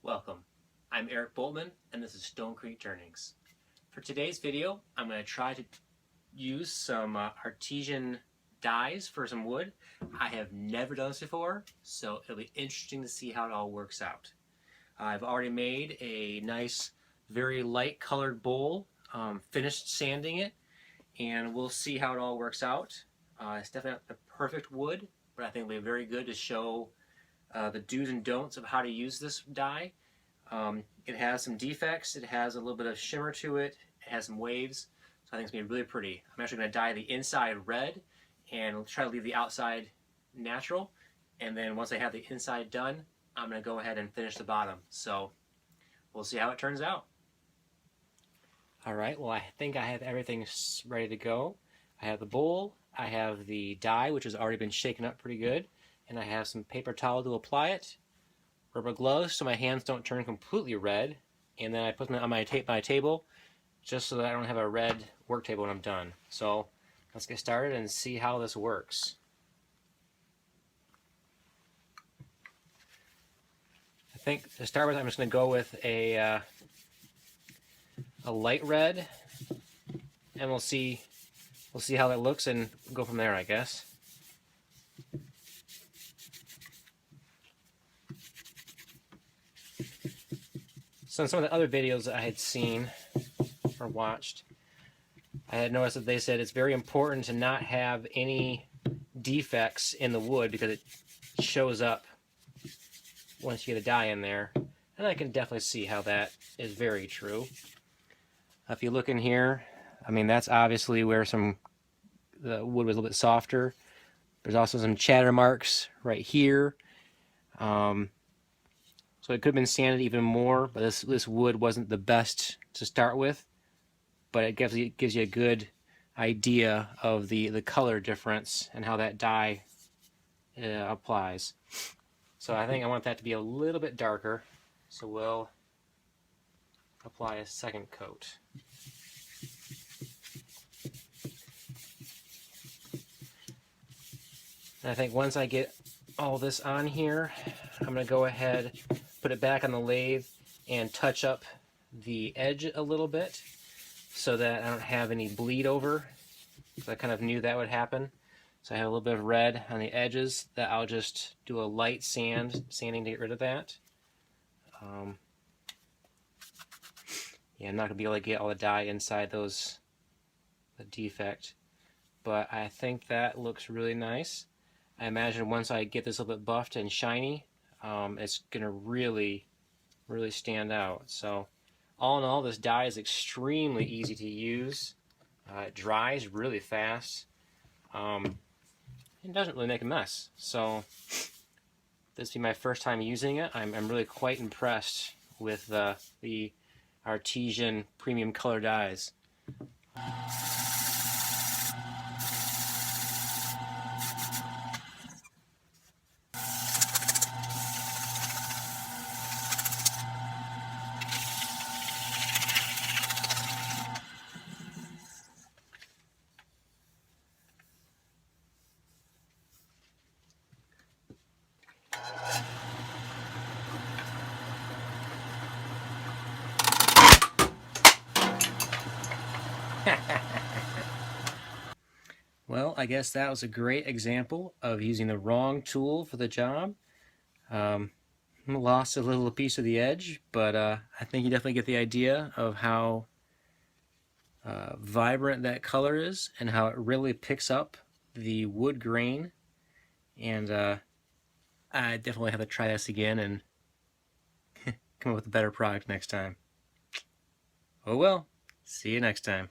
Welcome. I'm Eric Bultman, and this is Stone Creek Turnings. For today's video, I'm going to try to use some artesian dies for some wood. I have never done this before, so it'll be interesting to see how it all works out. I've already made a nice, very light colored bowl, finished sanding it, and we'll see how it all works out. It's definitely not the perfect wood, but I think it'll be very good to show the do's and don'ts of how to use this die. It has some defects, it has a little bit of shimmer to it, it has some waves, so I think it's going to be really pretty. I'm actually going to dye the inside red and try to leave the outside natural, and then once I have the inside done, I'm going to go ahead and finish the bottom. So we'll see how it turns out. Alright, well I think I have everything ready to go. I have the bowl, I have the dye which has already been shaken up pretty good, and I have some paper towel to apply it, rubber gloves so my hands don't turn completely red, and then I put them on my table just so that I don't have a red work table when I'm done. So let's get started and see how this works. I think to start with I'm just going to go with a light red, and we'll see how that looks and go from there, I guess. So in some of the other videos that I had seen or watched, I had noticed that they said it's very important to not have any defects in the wood because it shows up once you get a dye in there. And I can definitely see how that is very true. If you look in here, I mean, that's obviously where the wood was a little bit softer. There's also some chatter marks right here. So it could have been sanded even more, but this wood wasn't the best to start with. But it gives you a good idea of the color difference and how that dye applies. So I think I want that to be a little bit darker, so we'll apply a second coat. And I think once I get all this on here, I'm going to go ahead, put it back on the lathe, and touch up the edge a little bit so that I don't have any bleed over, because I kind of knew that would happen. So I have a little bit of red on the edges that I'll just do a light sanding to get rid of that. Yeah, I'm not going to be able to get all the dye inside the defect, but I think that looks really nice. I imagine once I get this a little bit buffed and shiny, it's going to really stand out. So all in all, this dye is extremely easy to use. It dries really fast. It doesn't really make a mess. So this will be my first time using it. I'm really quite impressed with the artesian premium color dyes. Well, I guess that was a great example of using the wrong tool for the job. Lost a little piece of the edge, but I think you definitely get the idea of how vibrant that color is and how it really picks up the wood grain. And I definitely have to try this again and come up with a better product next time. Oh well, see you next time.